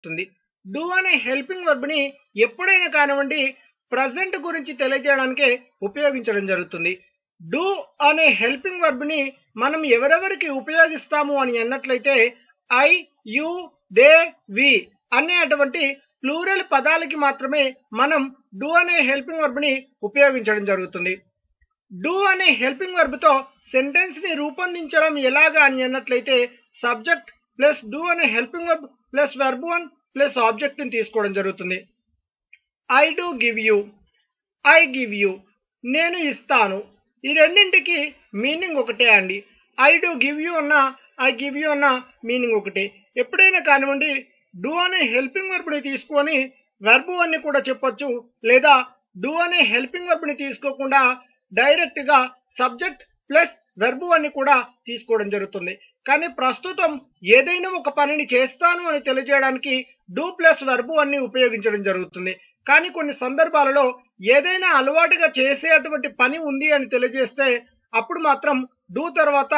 జరుగుతుంది. డూ అనే helping verb ని ఎప్పుడైనా కానివ్వండి ప్రజెంట్ గురించి తెలియజేయడానికే ఉపయోగించడం జరుగుతుంది. డూ అనే హెల్పింగ్ వర్బ్ ని మనం ఎవరెవరికి ఉపయోగిస్తాము అని అన్నట్లయితే ఐ, యు, దే, వి అనే అటువంటి ప్లూరల్ పదాలకి మాత్రమే మనం డూ అనే హెల్పింగ్ వర్బ్ ని ఉపయోగించడం జరుగుతుంది. డూ అనే హెల్పింగ్ వర్బ్ తో సెంటెన్స్ ని రూపొందించడం ఎలాగా అని అన్నట్లయితే సబ్జెక్ట్ ప్లస్ డూ అనే helping verb plus verb 1 plus object ని తీసుకోవడం జరుగుతుంది. I do give you, I give you నేను ఇస్తాను, ఈ రెండింటికి మీనింగ్ ఒకటే అండి. ఐ డూ గివ్ యూ అన్న ఐ గివ్ యూ అన్న మీనింగ్ ఒకటే. ఎప్పుడైనా కానివ్వండి డూ అనే హెల్పింగ్ వర్బ్ ని తీసుకొని వర్బ్ 1 ని కూడా చెప్పొచ్చు, లేదా డూ అనే హెల్పింగ్ వర్బ్ ని తీసుకోకుండా డైరెక్ట్ గా సబ్జెక్ట్ ప్లస్ వర్బ్ 1 ని కూడా తీసుకోవడం జరుగుతుంది. కానీ ప్రస్తుతం ఏదైనా ఒక పనిని చేస్తాను అని తెలియజేయడానికి డూ ప్లస్ వర్బ్ 1 ని ఉపయోగించడం జరుగుతుంది. కానీ కొన్ని సందర్భాలలో ఏదైనా అలవాటుగా చేసేటువంటి పని ఉంది అని తెలియజేస్తే అప్పుడు మాత్రం డూ తర్వాత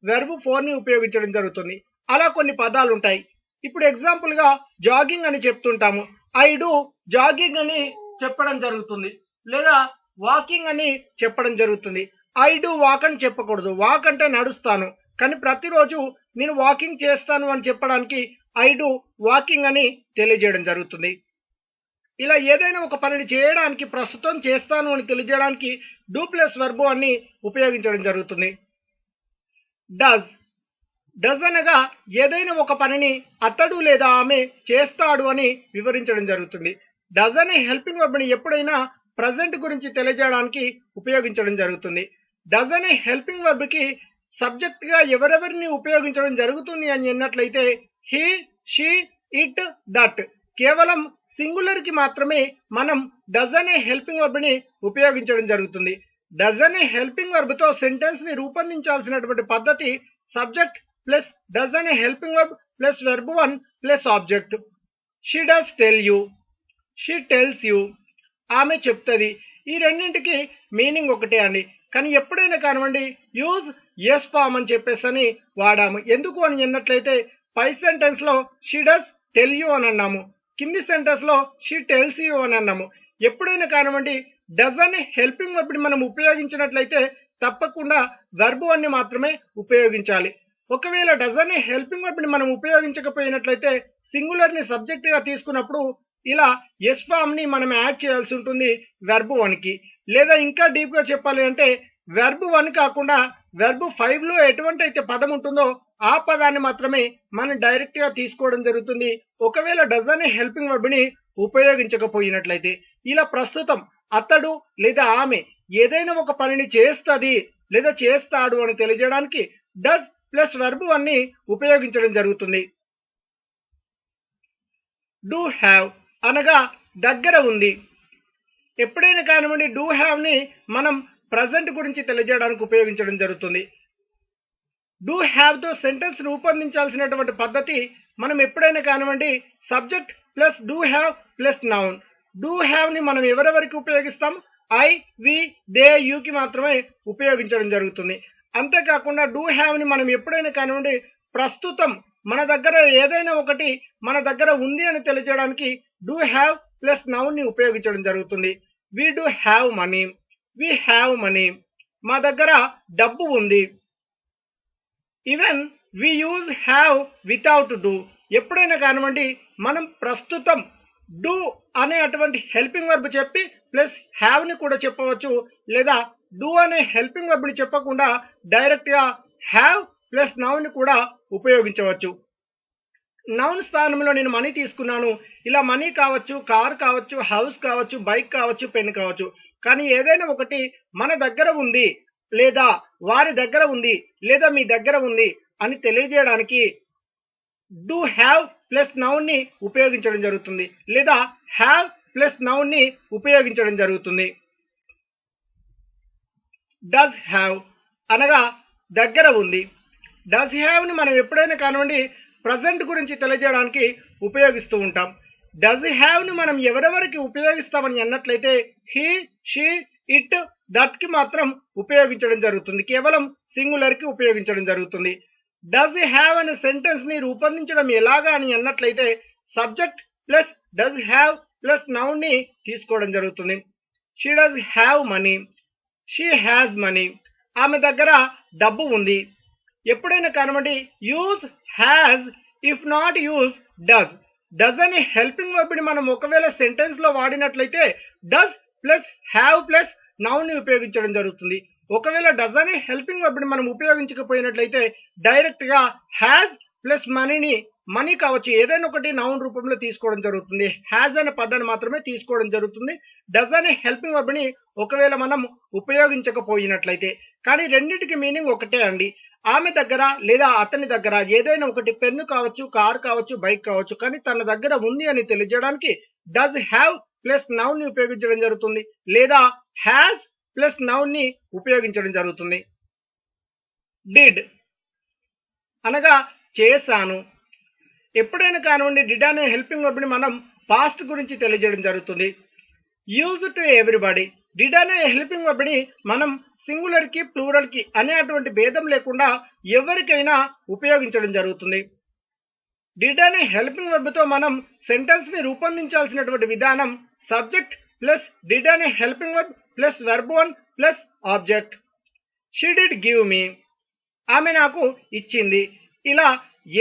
వర్బ్ 4 ని ఉపయోగించడం జరుగుతుంది. అలా కొన్ని పదాలు ఉంటాయి. ఇప్పుడు ఎగ్జాంపుల్ గా జాగింగ్ అని చెప్తుంటాము. ఐ డూ జాగింగ్ అని చెప్పడం జరుగుతుంది, లేదా వాకింగ్ అని చెప్పడం జరుగుతుంది. ఐ డూ వాక్ అని చెప్పకూడదు. వాక్ అంటే నడుస్తాను, కానీ ప్రతిరోజు నేను వాకింగ్ చేస్తాను అని చెప్పడానికి ఐ డూ వాకింగ్ అని తెలియజేయడం జరుగుతుంది. ఇలా ఏదైనా ఒక పనిని చేయడానికి ప్రస్తుతం చేస్తాను అని తెలియజేయడానికి డూ ప్లస్ వర్బ్ 1 ని ఉపయోగించడం జరుగుతుంది. డస్, డస్ అనగా ఏదైనా ఒక పనిని అతడు లేదా ఆమె చేస్తాడు అని వివరించడం జరుగుతుంది. డస్ అనే హెల్పింగ్ వర్బ్ ని ఎప్పుడైనా ప్రజెంట్ గురించి తెలియజేయడానికి ఉపయోగించడం జరుగుతుంది. డస్ అనే హెల్పింగ్ వర్బ్ కి సబ్జెక్ట్ గా ఎవరెవరిని ఉపయోగించడం జరుగుతుంది అని అన్నట్లయితే హీ, షీ, ఇట్, దట్ కేవలం సింగులర్ కి మాత్రమే మనం డస్ అనే హెల్పింగ్ వర్బ్ ని ఉపయోగించడం జరుగుతుంది. డస్ అనే హెల్పింగ్ వర్బ్ తో సెంటెన్స్ ని రూపొందించాల్సినటువంటి పద్ధతి సబ్జెక్ట్ ప్లస్ డస్ అనే helping verb plus verb 1 plus object. She does tell you, she tells you ఆమె చెప్తుంది, ఈ రెండింటికి మీనింగ్ ఒకటే అండి. కానీ ఎప్పుడైనా కానివ్వండి యూజ్ ఎస్ ఫామ్ అని చెప్పేసి వాడాము. ఎందుకు అని అన్నట్లయితే పై సెంటెన్స్ లో షీ డస్ టెల్ యూ అని అన్నాము, కింది సెంటెన్స్ లో షీ టెల్స్ యూ అని అన్నాము. ఎప్పుడైనా కానివ్వండి డస్ అనే హెల్పింగ్ వర్బ్ ని మనం ఉపయోగించినట్లయితే తప్పకుండా వర్బ్ 1 ని మాత్రమే ఉపయోగించాలి. ఒకవేళ డస్ అనే హెల్పింగ్ వర్బ్ ని మనం ఉపయోగించకపోయినట్లయితే సింగులర్ ని సబ్జెక్ట్ గా తీసుకున్నప్పుడు ఇలా ఎస్ ఫామ్ ని మనం యాడ్ చేయాల్సి ఉంటుంది వర్బ్ 1 కి. లేదా ఇంకా డీప్ గా చెప్పాలి అంటే వర్బ్ 1 కాకుండా వర్బ్ 5 లో ఎటువంటి అయితే పదం ఉంటుందో ఆ పదాన్ని మాత్రమే మనం డైరెక్ట్ గా తీసుకోవడం జరుగుతుంది ఒకవేళ డస్ అనే హెల్పింగ్ వర్బ్ ని ఉపయోగించకపోయినట్లయితే. ఇలా ప్రస్తుతం అతడు లేదా ఆమె ఏదైనా ఒక పనిని చేస్తుంది లేదా చేస్తాడు అని తెలియజేయడానికి డస్ ప్లస్ వర్బ్ 1 ని ఉపయోగించడం జరుగుతుంది. డూ హ్యావ్ అనగా దగ్గర ఉంది. ఎప్పుడైనా కానివ్వండి డూ హ్యావ్ ని మనం ప్రజెంట్ గురించి తెలియజేయడానికి ఉపయోగించడం జరుగుతుంది. డూ హ్యావ్ తో సెంటెన్స్ రూపొందించాల్సినటువంటి పద్ధతి మనం ఎప్పుడైనా కానివ్వండి subject plus do have plus noun. Do have ని మనం ఎవరెవరికి ఉపయోగిస్తాం? ఐ, వి, దే, యూ కి మాత్రమే ఉపయోగించడం జరుగుతుంది. అంతేకాకుండా డూ హ్యావ్ ని మనం ఎప్పుడైనా కానివ్వండి ప్రస్తుతం మన దగ్గర ఏదైనా ఒకటి మన దగ్గర ఉంది అని తెలియజేయడానికి డూ హ్యావ్ ప్లస్ నౌన్ ని ఉపయోగించడం జరుగుతుంది. We do have money, we have money మా దగ్గర డబ్బు ఉంది. Even we use have without do ఎప్పుడైనా కానివ్వండి మనం ప్రస్తుతం డూ అనే అటువంటి హెల్పింగ్ వర్బ్ చెప్పి ప్లస్ హ్యావ్ ని కూడా చెప్పవచ్చు, లేదా డూ అనే హెల్పింగ్ వర్బ్ ని చెప్పకుండా డైరెక్ట్ గా హ్యావ్ ప్లస్ నౌన్ ని కూడా ఉపయోగించవచ్చు. నౌన్ స్థానంలో నేను మనీ తీసుకున్నాను, ఇలా మనీ కావచ్చు, కార్ కావచ్చు, హౌస్ కావచ్చు, బైక్ కావచ్చు, పెన్ కావచ్చు. కానీ ఏదైనా ఒకటి మన దగ్గర ఉంది, లేదా వారి దగ్గర ఉంది, లేదా మీ దగ్గర ఉంది అని తెలియజేయడానికి డూ హ్యావ్ ప్లస్ నౌన్ ని ఉపయోగించడం జరుగుతుంది, లేదా హ్యావ్ ప్లస్ నౌన్ ని ఉపయోగించడం జరుగుతుంది. డస్ హ్యావ్ అనగా దగ్గర ఉంది. డస్ హ్యావ్ ని మనం ఎప్పుడైనా కానివ్వండి ప్రజెంట్ గురించి తెలియజేయడానికి ఉపయోగిస్తూ ఉంటాం. డస్ హ్యావ్ ని మనం ఎవరెవరికి ఉపయోగిస్తామని అన్నట్లయితే హీ, షీ, ఇట్, దట్ కి మాత్రం ఉపయోగించడం జరుగుతుంది, కేవలం సింగులర్ కి ఉపయోగించడం జరుగుతుంది. డస్ హ్యావ్ అనే సెంటెన్స్ ని రూపొందించడం ఎలాగా అని అన్నట్లయితే subject plus does have plus noun ని తీసుకోవడం జరుగుతుంది. She does have money, she has money. ఆమె దగ్గర డబ్బు ఉంది. ఎప్పుడైనా కానివ్వండి use has, if not use does. Does అనే హెల్పింగ్ వర్బ్ ని మనం ఒకవేళ సెంటెన్స్ లో వాడినట్లయితే does plus have plus noun ని ఉపయోగించడం జరుగుతుంది. ఒకవేళ డస్ అనే హెల్పింగ్ వర్బ్ ని మనం ఉపయోగించకపోయినట్లయితే డైరెక్ట్ గా హ్యాజ్ ప్లస్ మనీని, మనీ కావచ్చు ఏదైనా ఒకటి నౌన్ రూపంలో తీసుకోవడం జరుగుతుంది. హ్యాజ్ అనే పదాన్ని మాత్రమే తీసుకోవడం జరుగుతుంది డస్ అనే హెల్పింగ్ వర్బ్ ని ఒకవేళ మనం ఉపయోగించకపోయినట్లయితే. కానీ రెండింటికి మీనింగ్ ఒకటే అండి. ఆమె దగ్గర లేదా అతని దగ్గర ఏదైనా ఒకటి పెన్ను కావచ్చు, కార్ కావచ్చు, బైక్ కావచ్చు, కానీ తన దగ్గర ఉంది అని తెలియజేయడానికి డస్ హ్యావ్ ప్లస్ నౌన్ ని ఉపయోగించడం జరుగుతుంది, లేదా హ్యాస్ ప్లస్ నౌన్ ని ఉపయోగించడం జరుగుతుంది. డిడ్ అనగా చేశాను. ఎప్పుడైనా కానివ్వండి డిడ్ అనే హెల్పింగ్ వర్బ్ ని మనం పాస్ట్ గురించి తెలియజేయడం జరుగుతుంది. Use to everybody. డిడ్ అనే హెల్పింగ్ వర్బ్ ని మనం సింగులర్ కి ప్లూరల్ కి అనే అటువంటి భేదం లేకుండా ఎవరికైనా ఉపయోగించడం జరుగుతుంది. డిడ్ అనే హెల్పింగ్ వర్బ్ తో మనం సెంటెన్స్ ని రూపొందించాల్సినటువంటి విధానం సబ్జెక్ట్ ప్లస్ డిడ్ అనే helping verb plus verb 1 plus object. She did give me, ఆమె నాకు ఇచ్చింది. ఇలా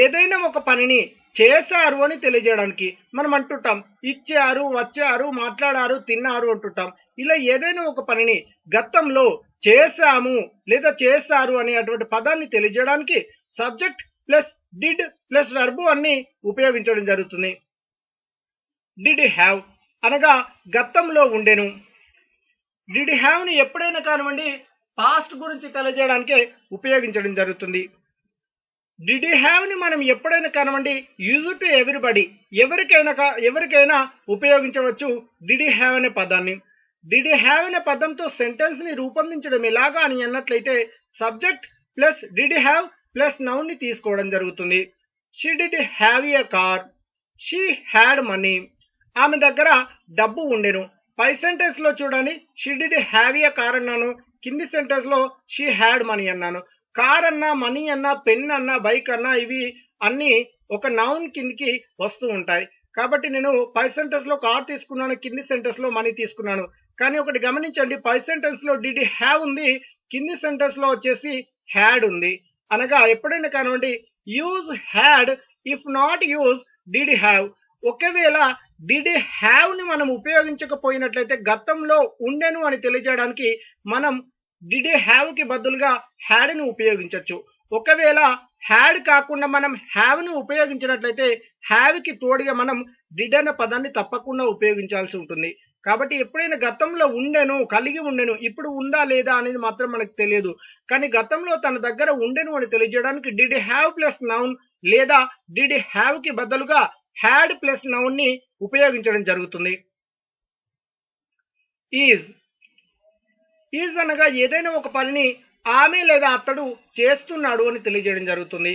ఏదైనా ఒక పనిని చేశారు అని తెలియజేయడానికి మనం అంటుంటాం ఇచ్చారు, వచ్చారు, మాట్లాడారు, తిన్నారు అంటుంటాం. ఇలా ఏదైనా ఒక పనిని గతంలో చేశాము లేదా చేశారు అనే అటువంటి పదాన్ని తెలియజేయడానికి subject plus did plus verb అన్ని ఉపయోగించడం జరుగుతుంది. డిడ్ హ్యావ్ అనగా గతంలో ఉండెను. డిడ్ హ్యావ్ ని ఎప్పుడైనా కానివ్వండి పాస్ట్ గురించి తెలియజేయడానికే ఉపయోగించడం జరుగుతుంది. డిడ్ హ్యావ్ ని మనం ఎప్పుడైనా కానివ్వండి యూజ్ టు ఎవ్రీబడి ఎవరికైనా ఉపయోగించవచ్చు డిడ్ హ్యావ్ అనే పదాన్ని. డిడ్ హ్యావ్ అనే పదంతో సెంటెన్స్ ని రూపొందించడం ఎలాగా అని అన్నట్లయితే subject plus did have plus noun ని తీసుకోవడం జరుగుతుంది. She did have a car, she had money. ఆమె దగ్గర డబ్బు ఉండెను. పై సెంటెన్స్ లో చూడండి she did have a car అన్నాను, కింది సెంటెన్స్ లో షీ హ్యాడ్ మనీ అన్నాను. కార్ అన్నా, మనీ అన్నా, పెన్ అన్నా, బైక్ అన్నా ఇవి అన్ని ఒక నౌన్ కిందికి వస్తూ ఉంటాయి. కాబట్టి నేను పై సెంటెన్స్ లో కార్ తీసుకున్నాను, కింది సెంటెన్స్ లో మనీ తీసుకున్నాను. కానీ ఒకటి గమనించండి, పై సెంటెన్స్ లో డిడ్ హ్యావ్ ఉంది, కింది సెంటెన్స్ లో వచ్చేసి హ్యాడ్ ఉంది. అనగా ఎప్పుడైనా కానివ్వండి use had, if not use did have. ఒకవేళ డిడ్ హ్యావ్ ని మనం ఉపయోగించకపోయినట్లయితే గతంలో ఉండెను అని తెలియజేయడానికి మనం డిడ్ హ్యావ్ కి బదులుగా హ్యాడ్ ని ఉపయోగించవచ్చు. ఒకవేళ హ్యాడ్ కాకుండా మనం హ్యావ్ ని ఉపయోగించినట్లయితే హ్యావ్ కి తోడుగా మనం డిడ్ అనే పదాన్ని తప్పకుండా ఉపయోగించాల్సి ఉంటుంది. కాబట్టి ఎప్పుడైనా గతంలో ఉండెను, కలిగి ఉండెను, ఇప్పుడు ఉందా లేదా అనేది మాత్రం మనకు తెలియదు. కానీ గతంలో తన దగ్గర ఉండెను అని తెలియజేయడానికి డిడ్ హ్యావ్ ప్లస్ నౌన్ లేదా డిడ్ హ్యావ్ కి బదులుగా హ్యాడ్ ప్లస్ నౌన్ ని ఉపయోగించడం జరుగుతుంది. ఈజ్ అనగా ఏదైనా ఒక పనిని ఆమె లేదా అతడు చేస్తున్నాడు అని తెలియజేయడం జరుగుతుంది.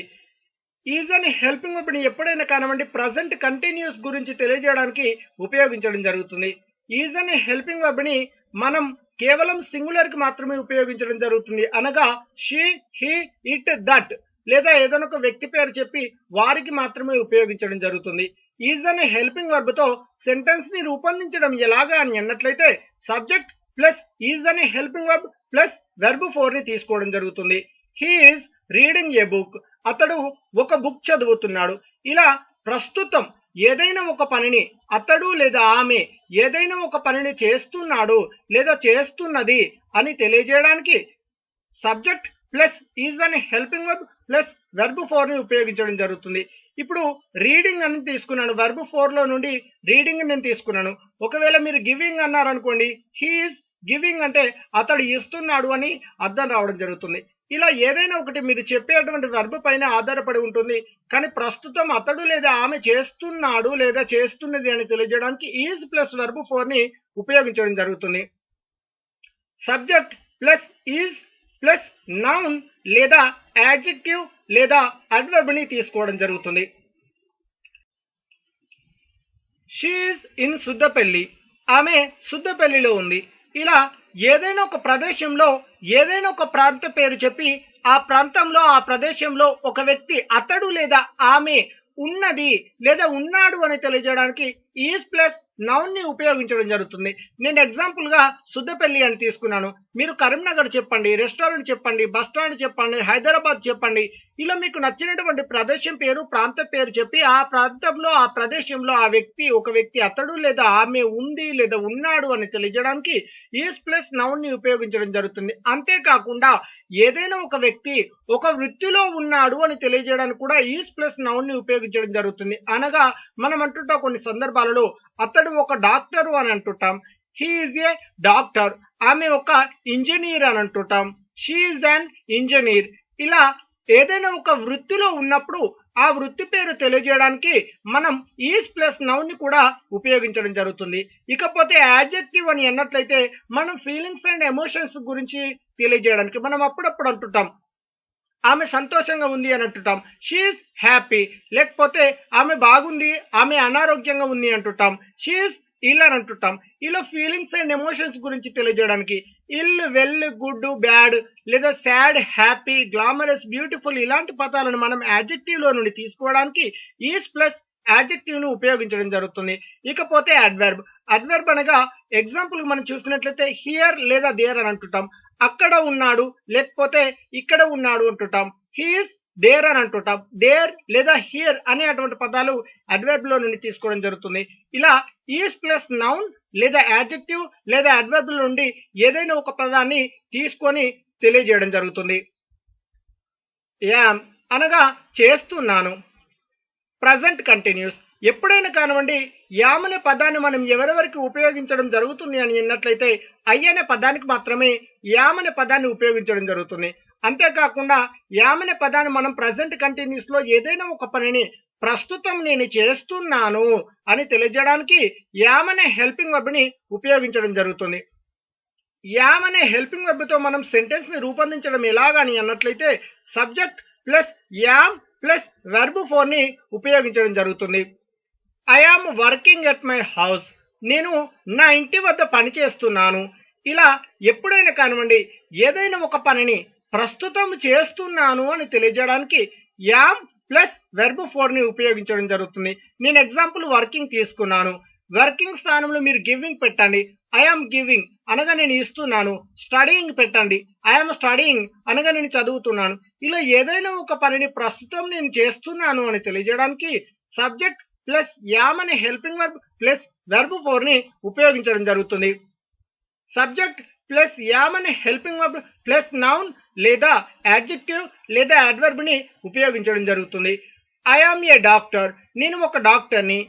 ఈజ్ అనే హెల్పింగ్ వర్బ్ ని ఎప్పుడైనా కానివ్వండి ప్రజెంట్ కంటిన్యూస్ గురించి తెలియజేయడానికి ఉపయోగించడం జరుగుతుంది. ఈజ్ అనే హెల్పింగ్ వర్బ్ ని మనం కేవలం సింగులర్ కి మాత్రమే ఉపయోగించడం జరుగుతుంది. అనగా షీ, హీ, ఇట్, దట్ లేదా ఏదైనా ఒక వ్యక్తి పేరు చెప్పి వారికి మాత్రమే ఉపయోగించడం జరుగుతుంది. ఈజ్ అనే హెల్పింగ్ వర్బ్ తో సెంటెన్స్ ని రూపొందించడం ఎలాగా అని అన్నట్లయితే సబ్జెక్ట్ ప్లస్ ఈజ్ అనే హెల్పింగ్ వర్బ్ ప్లస్ వెర్బ్ 4 ని తీసుకోవడం జరుగుతుంది. He is reading A book, అతడు ఒక బుక్ చదువుతున్నాడు. ఇలా ప్రస్తుతం ఏదైనా ఒక పనిని అతడు లేదా ఆమె ఏదైనా ఒక పనిని చేస్తున్నాడు లేదా చేస్తున్నది అని తెలియజేయడానికి సబ్జెక్ట్ ప్లస్ ఈజ్ అనే హెల్పింగ్ వర్బ్ ప్లస్ వెర్బ్ 4 ని ఉపయోగించడం జరుగుతుంది. ఇప్పుడు రీడింగ్ అని తీసుకున్నాను, వెర్బ్ 4 లో నుండి రీడింగ్ నేను తీసుకున్నాను. ఒకవేళ మీరు గివింగ్ అన్నారు అనుకోండి, హీ ఈజ్ గివింగ్ అంటే అతడు ఇస్తున్నాడు అని అర్థం రావడం జరుగుతుంది. ఇలా ఏదైనా ఒకటి మీరు చెప్పేటువంటి వెర్బ్ పైన ఆధారపడి ఉంటుంది. కానీ ప్రస్తుతం అతడు లేదా ఆమె చేస్తున్నాడు లేదా చేస్తున్నది అని తెలియజేయడానికి ఈజ్ ప్లస్ వెర్బ్ 4 ని ఉపయోగించడం జరుగుతుంది. Subject plus is plus noun లేదా యాడ్జెక్టివ్ లేదా అడ్వర్బ్ ని తీసుకోవడం జరుగుతుంది. షీ ఈజ్ ఇన్ సుద్దపల్లి, ఆమె సుద్దపల్లిలో ఉంది. ఇలా ఏదైనా ఒక ప్రదేశంలో ఏదైనా ఒక ప్రాంత పేరు చెప్పి ఆ ప్రాంతంలో ఆ ప్రదేశంలో ఒక వ్యక్తి అతడు లేదా ఆమె ఉన్నది లేదా ఉన్నాడు అని తెలియజేయడానికి ఈజ్ ప్లస్ నౌన్ ని ఉపయోగించడం జరుగుతుంది. నేను ఎగ్జాంపుల్ గా సుద్దపల్లి అని తీసుకున్నాను. మీరు కరీంనగర్ చెప్పండి, రెస్టారెంట్ చెప్పండి, బస్ స్టాండ్ చెప్పండి, హైదరాబాద్ చెప్పండి. ఇలా మీకు నచ్చినటువంటి ప్రదేశం పేరు, ప్రాంతం పేరు చెప్పి ఆ ప్రాంతంలో ఆ ప్రదేశంలో ఆ వ్యక్తి, ఒక వ్యక్తి అతడు లేదా ఆమె ఉంది లేదా ఉన్నాడు అని తెలియజేయడానికి ఈజ్ ప్లస్ నౌన్ ని ఉపయోగించడం జరుగుతుంది. అంతేకాకుండా ఏదైనా ఒక వ్యక్తి ఒక వృత్తిలో ఉన్నాడు అని తెలియజేయడానికి కూడా ఈజ్ ప్లస్ నౌన్ ని ఉపయోగించడం జరుగుతుంది. అనగా మనం అంటుంటాం కొన్ని సందర్భాలలో అతడు ఒక డాక్టరు అని అంటుంటాం, హీ ఈజ్ ఏ డాక్టర్. ఆమె ఒక ఇంజనీర్ అని అంటుంటాం, షీ ఈజ్ అన్ ఇంజనీర్. ఇలా ఏదైనా ఒక వృత్తిలో ఉన్నప్పుడు ఆ వృత్తి పేరు తెలియజేయడానికి మనం ఈజ్ ప్లస్ నౌన్ ని కూడా ఉపయోగించడం జరుగుతుంది. ఇకపోతే యాడ్జెక్టివ్ అని అన్నట్లయితే మనం ఫీలింగ్స్ అండ్ ఎమోషన్స్ గురించి తెలియజేయడానికి మనం అప్పుడప్పుడు అంటుంటాం, ఆమె సంతోషంగా ఉంది అని అంటుంటాం, షీఈస్ హ్యాపీ. లేకపోతే ఆమె బాగుంది, ఆమె అనారోగ్యంగా ఉంది అంటుంటాం, షీఈస్ ఇల్ అని అంటుంటాం. ఇలా ఫీలింగ్స్ అండ్ ఎమోషన్స్ గురించి తెలియజేయడానికి ఇల్, వెల్, గుడ్, బ్యాడ్ లేదా సాడ్, హ్యాపీ, గ్లామరస్, బ్యూటిఫుల్ ఇలాంటి పదాలను మనం యాడ్జెక్టివ్ లో నుండి తీసుకోవడానికి ఈజ్ ప్లస్ యాడ్జెక్టివ్ ను ఉపయోగించడం జరుగుతుంది. ఇకపోతే అడ్వర్బ్. అడ్వర్బ్ అనగా ఎగ్జాంపుల్ మనం చూసుకున్నట్లయితే హియర్ లేదా దేర్ అని అంటుంటాం, అక్కడ ఉన్నాడు లేకపోతే ఇక్కడ ఉన్నాడు అంటుంటాం, హీఈస్ దేర్ అని అంటుంటాం. దేర్ లేదా హియర్ అనేటువంటి పదాలు అడ్వర్బ్ లో నుండి తీసుకోవడం జరుగుతుంది. ఇలా ఈజ్ ప్లస్ నౌన్ లేదా యాడ్జెక్టివ్ లేదా అడ్వర్బ్ నుండి ఏదైనా ఒక పదాన్ని తీసుకొని తెలియజేయడం జరుగుతుంది. యామ్ అనగా చేస్తున్నాను. Present continuous. ఎప్పుడైనా కానివ్వండి యామ్ అనే పదాన్ని మనం ఎవరెవరికి ఉపయోగించడం జరుగుతుంది అని అన్నట్లయితే ఐ అనే పదానికి మాత్రమే యామ్ అనే పదాన్ని ఉపయోగించడం జరుగుతుంది. అంతేకాకుండా యామ్ అనే పదాన్ని మనం ప్రజెంట్ కంటిన్యూస్ లో ఏదైనా ఒక పనిని ప్రస్తుతం నేను చేస్తున్నాను అని తెలియజేయడానికి యామ్ అనే హెల్పింగ్ వర్బ్ ని ఉపయోగించడం జరుగుతుంది. యామ్ అనే హెల్పింగ్ వర్బ్ తో మనం సెంటెన్స్ ని రూపొందించడం ఎలాగని అన్నట్లయితే subject plus am plus verb four ని ఉపయోగించడం జరుగుతుంది. I am working at my house. నేను నా ఇంటి వద్ద పని చేస్తున్నాను. ఇలా ఎప్పుడైనా కానివ్వండి ఏదైనా ఒక పనిని ప్రస్తుతం చేస్తున్నాను అని తెలియజేయడానికి యామ్ ప్లస్ వెర్బ్ ఫోర్ ని ఉపయోగించడం జరుగుతుంది. నేను ఎగ్జాంపుల్ వర్కింగ్ తీసుకున్నాను. వర్కింగ్ స్థానంలో మీరు గివింగ్ పెట్టండి, ఐ ఆమ్ గివింగ్ అనగా నేను ఇస్తున్నాను. స్టడీయింగ్ పెట్టండి, ఐ ఆమ్ స్టడీయింగ్ అనగా నేను చదువుతున్నాను. ఇలా ఏదైనా ఒక పనిని ప్రస్తుతం నేను చేస్తున్నాను అని తెలియజేయడానికి సబ్జెక్ట్ ప్లస్ యామ్ అనే helping verb plus verb four ని ఉపయోగించడం జరుగుతుంది. సబ్జెక్ట్ ప్లస్ యామ్ అనే హెల్పింగ్ వర్బ్ ప్లస్ నౌన్ లేదా యాడ్జెక్టివ్ లేదా అడ్వర్బ్ ని ఉపయోగించడం జరుగుతుంది. I am a doctor. నేను ఒక డాక్టర్ని.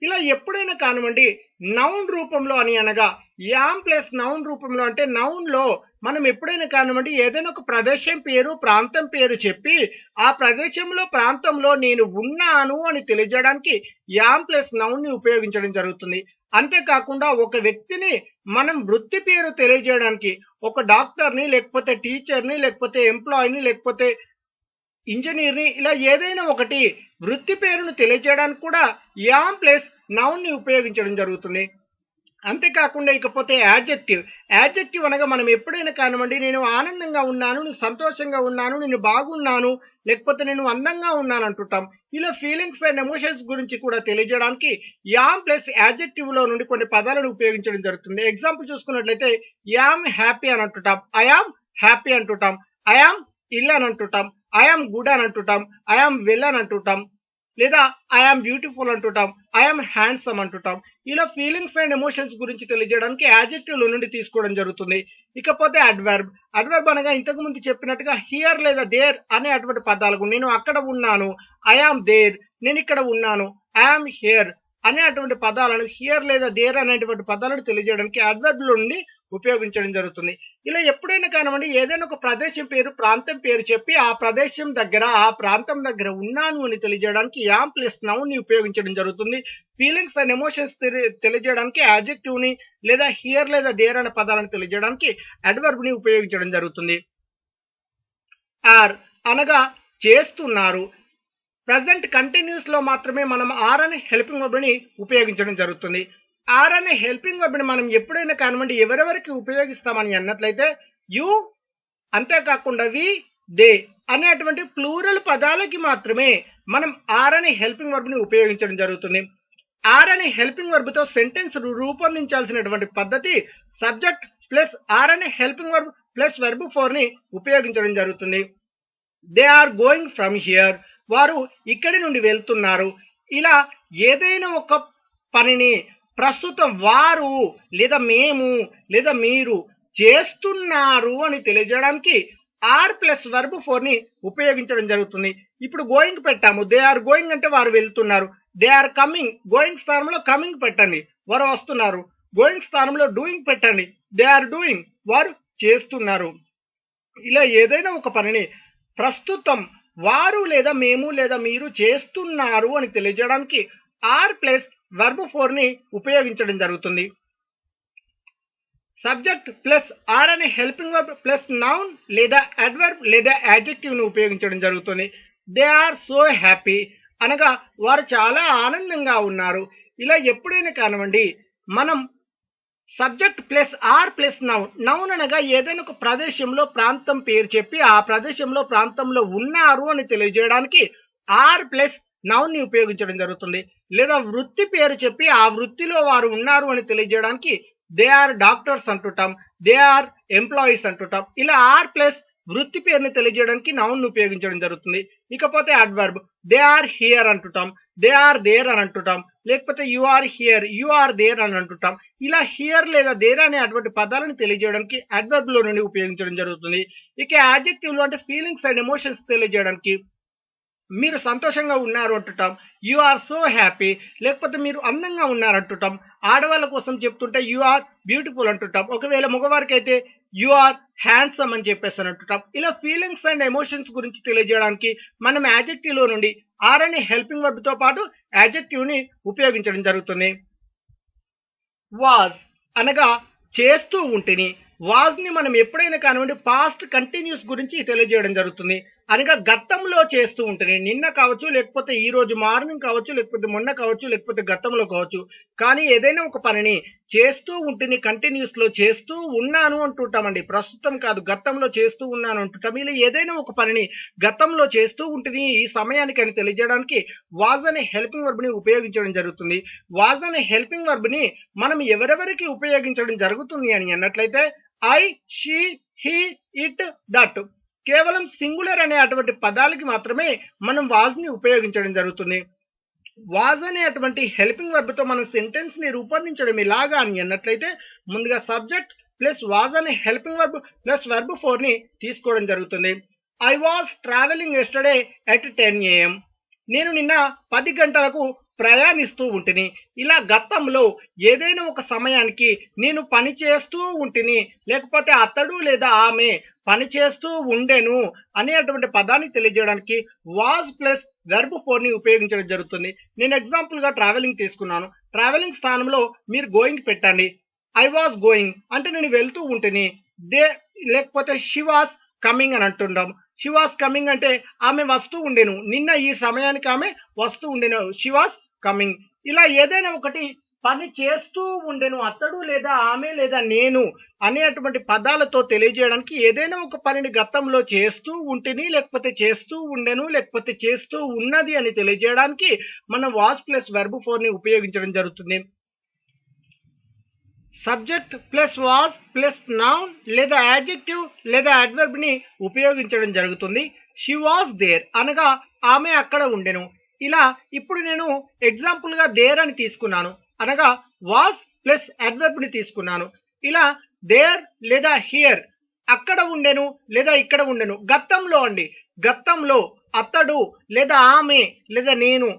ఇలా ఎప్పుడైనా కానివ్వండి నౌన్ రూపంలో అని అనగా యామ్ ప్లస్ నౌన్ రూపంలో అంటే నౌన్ లో మనం ఎప్పుడైనా కానివ్వండి ఏదైనా ఒక ప్రదేశం పేరు, ప్రాంతం పేరు చెప్పి ఆ ప్రదేశంలో, ప్రాంతంలో నేను ఉన్నాను అని తెలియజేయడానికి యామ్ ప్లస్ నౌన్ ని ఉపయోగించడం జరుగుతుంది. అంతేకాకుండా ఒక వ్యక్తిని మనం వృత్తి పేరు తెలియజేయడానికి ఒక డాక్టర్ని లేకపోతే టీచర్ని లేకపోతే ఎంప్లాయీని లేకపోతే ఇంజనీర్ని ఇలా ఏదైనా ఒకటి వృత్తి పేరును తెలియజేయడానికి కూడా యామ్ ప్లస్ నౌన్ ని ఉపయోగించడం జరుగుతుంది. అంతేకాకుండా ఇకపోతే యాడ్జెక్టివ్. యాడ్జెక్టివ్ అనగా మనం ఎప్పుడైనా కానివ్వండి నేను ఆనందంగా ఉన్నాను, నేను సంతోషంగా ఉన్నాను, నేను బాగున్నాను లేకపోతే నేను అందంగా ఉన్నాను అంటుంటాం. ఇలా ఫీలింగ్స్ అండ్ ఎమోషన్స్ గురించి కూడా తెలియజేయడానికి యామ్ ప్లస్ యాడ్జెక్టివ్ లో నుండి కొన్ని పదాలను ఉపయోగించడం జరుగుతుంది. ఎగ్జాంపుల్ చూసుకున్నట్లయితే యామ్ హ్యాపీ అని అంటుంటాం, ఐ ఆమ్ హ్యాపీ అంటుంటాం, ఐ ఆమ్ ఇల్ అని అంటుంటాం, ఐ ఆమ్ గుడ్ అని అంటుంటాం, ఐ ఆమ్ వెల్ అని అంటుంటాం, లేదా ఐ ఆమ్ బ్యూటిఫుల్ అంటుంటాం, ఐ ఆమ్ హ్యాండ్సమ్ అంటుంటాం. ఇలా ఫీలింగ్స్ అండ్ ఎమోషన్స్ గురించి తెలియజేయడానికి యాడ్జెక్టివ్ లో నుండి తీసుకోవడం జరుగుతుంది. ఇకపోతే అడ్వర్బ్. అడ్వర్బ్ అనగా ఇంతకు ముందు చెప్పినట్టుగా హియర్ లేదా దేర్ అనే అటువంటి పదాలకు నేను అక్కడ ఉన్నాను, ఐ ఆమ్ దేర్, నేను ఇక్కడ ఉన్నాను, ఐ ఆమ్ హియర్ అనే అటువంటి పదాలను హియర్ లేదా దేర్ అనేటువంటి పదాలను తెలియజేయడానికి అడ్వర్బ్ లో నుండి ఉపయోగించడం జరుగుతుంది. ఇలా ఎప్పుడైనా కానివ్వండి ఏదైనా ఒక ప్రదేశం పేరు, ప్రాంతం పేరు చెప్పి ఆ ప్రదేశం దగ్గర, ఆ ప్రాంతం దగ్గర ఉన్నాను అని తెలియజేయడానికి యామ్ ప్లస్ నౌన్ ని ఉపయోగించడం జరుగుతుంది. ఫీలింగ్స్ అండ్ ఎమోషన్స్ తెలియజేయడానికి యాడ్జెక్టివ్ ని లేదా హియర్ లేదా దేర్ అనే పదాలను తెలియజేయడానికి అడ్వర్బ్ ని ఉపయోగించడం జరుగుతుంది. ఆర్ అనగా చేస్తున్నారు. ప్రజెంట్ కంటిన్యూస్ లో మాత్రమే మనం ఆర్ అనే హెల్పింగ్ వర్బ్ ని ఉపయోగించడం జరుగుతుంది. ఆర్ అనే హెల్పింగ్ వర్బ్ ని మనం ఎప్పుడైనా కానివ్వండి ఎవరెవరికి ఉపయోగిస్తామని అన్నట్లయితే యు, అంతేకాకుండా వి, దే అనేటువంటి ప్లూరల్ పదాలకి మాత్రమే మనం ఆర్ అనే హెల్పింగ్ వర్బ్ ని ఉపయోగించడం జరుగుతుంది. ఆర్ అనే హెల్పింగ్ వర్బ్ తో సెంటెన్స్ రూపొందించాల్సినటువంటి పద్ధతి సబ్జెక్ట్ ప్లస్ ఆర్ అనే helping verb plus verb four ని ఉపయోగించడం జరుగుతుంది. They are going from here, వారు ఇక్కడి నుండి వెళ్తున్నారు. ఇలా ఏదైనా ఒక పనిని ప్రస్తుతం వారు లేదా మేము లేదా మీరు చేస్తున్నారు అని తెలియజేయడానికి ఆర్ ప్లస్ వర్బ్ ఫోర్ ని ఉపయోగించడం జరుగుతుంది. ఇప్పుడు గోయింగ్ పెట్టాము, దే ఆర్ గోయింగ్ అంటే వారు వెళ్తున్నారు. దే ఆర్ కమింగ్, గోయింగ్ స్థానంలో కమింగ్ పెట్టండి, వారు వస్తున్నారు. గోయింగ్ స్థానంలో డూయింగ్ పెట్టండి, దే ఆర్ డూయింగ్, వారు చేస్తున్నారు. ఇలా ఏదైనా ఒక పనిని ప్రస్తుతం వారు లేదా మేము లేదా మీరు చేస్తున్నారు అని తెలియజేయడానికి ఆర్ ప్లస్ వర్బ్ ఫోర్ ని ఉపయోగించడం జరుగుతుంది. సబ్జెక్ట్ ప్లస్ ఆర్ అనే హెల్పింగ్ వర్బ్ ప్లస్ నౌన్ లేదా అడ్వర్బ్ లేదా యాడ్జెక్టివ్ ని ఉపయోగించడం జరుగుతుంది. దే ఆర్ సో హ్యాపీ అనగా వారు చాలా ఆనందంగా ఉన్నారు. ఇలా ఎప్పుడైనా కానివ్వండి మనం subject plus are plus noun, noun అనగా ఏదైనా ఒక ప్రదేశంలో ప్రాంతం పేరు చెప్పి ఆ ప్రదేశంలో ప్రాంతంలో ఉన్నారు అని తెలియజేయడానికి ఆర్ ప్లస్ నౌన్ ని ఉపయోగించడం జరుగుతుంది. లేదా వృత్తి పేరు చెప్పి ఆ వృత్తిలో వారు ఉన్నారు అని తెలియజేయడానికి దే ఆర్ డాక్టర్స్ అంటుంటాం, దే ఆర్ ఎంప్లాయీస్ అంటుంటాం. ఇలా ఆర్ ప్లస్ వృత్తి పేరుని తెలియజేయడానికి నౌన్ ఉపయోగించడం జరుగుతుంది. ఇకపోతే అడ్వర్బ్, దే ఆర్ హియర్ అంటుంటాం, దే ఆర్ దేర్ అని అంటుంటాం, లేకపోతే you are here, you are there అని అంటుంటాం. ఇలా హియర్ లేదా దేర్ అనే అటువంటి పదాలను తెలియజేయడానికి అడ్వర్బ్ లో నుండి ఉపయోగించడం జరుగుతుంది. ఇక యాడ్జెక్టివ్ లో అంటే ఫీలింగ్స్ అండ్ ఎమోషన్స్ తెలియజేయడానికి మీరు సంతోషంగా ఉన్నారు అంటుంటాం, యు ఆర్ సో హ్యాపీ, లేకపోతే మీరు అందంగా ఉన్నారు అంటుంటాం. ఆడవాళ్ళ కోసం చెప్తుంటే యు ఆర్ బ్యూటిఫుల్ అంటుంటాం. ఒకవేళ మగవారికి అయితే యు ఆర్ హ్యాండ్సమ్ అని చెప్పేసి అంటుంటాం. ఇలా ఫీలింగ్స్ అండ్ ఎమోషన్స్ గురించి తెలియజేయడానికి మనం యాడ్జెక్టివ్ లో నుండి ఆర్ అనే హెల్పింగ్ వర్బ్ తో పాటు యాడ్జెక్టివ్ ని ఉపయోగించడం జరుగుతుంది. వాజ్ అనగా చేస్తూ ఉంటేని, వాజ్ ని మనం ఎప్పుడైనా కానివ్వండి పాస్ట్ కంటిన్యూస్ గురించి తెలియజేయడం జరుగుతుంది. అనగా గతంలో చేస్తూ ఉంటుంది, నిన్న కావచ్చు, లేకపోతే ఈ రోజు మార్నింగ్ కావచ్చు, లేకపోతే మొన్న కావచ్చు, లేకపోతే గతంలో కావచ్చు. కానీ ఏదైనా ఒక పనిని చేస్తూ ఉంటుంది, కంటిన్యూస్ లో చేస్తూ ఉన్నాను అంటుంటామండి. ప్రస్తుతం కాదు, గతంలో చేస్తూ ఉన్నాను అంటుంటాం. ఇలా ఏదైనా ఒక పనిని గతంలో చేస్తూ ఉంటుంది ఈ సమయానికి అని తెలియజేయడానికి వాజ్ అనే హెల్పింగ్ వర్బ్ ని ఉపయోగించడం జరుగుతుంది. వాజ్ అనే హెల్పింగ్ వర్బ్ ని మనం ఎవరెవరికి ఉపయోగించడం జరుగుతుంది అని అన్నట్లయితే I, she, he, it, that, కేవలం సింగులర్ అనే అటువంటి పదాలకి మాత్రమే మనం వాజ్ ని ఉపయోగించడం జరుగుతుంది. వాజ్ అనే అటువంటి హెల్పింగ్ వర్బ్ తో మనం సెంటెన్స్ ని రూపొందించడం ఎలాగా అని అన్నట్లయితే ముందుగా సబ్జెక్ట్ ప్లస్ వాజ్ అనే helping verb plus verb four ని తీసుకోవడం జరుగుతుంది. I was travelling yesterday at 10 AM, నేను నిన్న 10 గంటలకు ప్రయాణిస్తూ ఉంటిని. ఇలా గతంలో ఏదైనా ఒక సమయానికి నేను పని చేస్తూ ఉంటిని, లేకపోతే అతడు లేదా ఆమె పని చేస్తూ ఉండెను అనేటువంటి పదాన్ని తెలియజేయడానికి వాజ్ ప్లస్ వెర్బ్ ఫోర్ ని ఉపయోగించడం జరుగుతుంది. నేను ఎగ్జాంపుల్ గా ట్రావెలింగ్ తీసుకున్నాను. ట్రావెలింగ్ స్థానంలో మీరు గోయింగ్ పెట్టండి. ఐ వాజ్ గోయింగ్ అంటే నేను వెళ్తూ ఉంటిని. దే లేకపోతే షీ వాజ్ కమింగ్ అని అంటున్నాం. షీ వాజ్ కమింగ్ అంటే ఆమె వస్తూ ఉండేను, నిన్న ఈ సమయానికి ఆమె వస్తూ ఉండేను, షీ వాజ్ కమింగ్. ఇలా ఏదైనా ఒకటి పని చేస్తూ ఉండెను, అతడు లేదా ఆమె లేదా నేను అనేటువంటి పదాలతో తెలియజేయడానికి ఏదైనా ఒక పనిని గతంలో చేస్తూ ఉంటిని, లేకపోతే చేస్తూ ఉండెను, లేకపోతే చేస్తూ ఉన్నది అని తెలియజేయడానికి మనం వాజ్ ప్లస్ వెర్బ్ ఫోర్ ని ఉపయోగించడం జరుగుతుంది. Subject plus was plus noun లేదా యాడ్జెక్టివ్ లేదా అడ్వర్బ్ ని ఉపయోగించడం జరుగుతుంది. షీ వాజ్ దేర్ అనగా ఆమె అక్కడ ఉండెను. ఇలా ఇప్పుడు నేను ఎగ్జాంపుల్ గా దేర్ అని తీసుకున్నాను, అనగా వాజ్ ప్లస్ అడ్వర్బ్ ని తీసుకున్నాను. ఇలా దేర్ లేదా హియర్ అక్కడ ఉండెను లేదా ఇక్కడ ఉండెను గతంలో అండి. గతంలో అతడు లేదా ఆమె లేదా నేను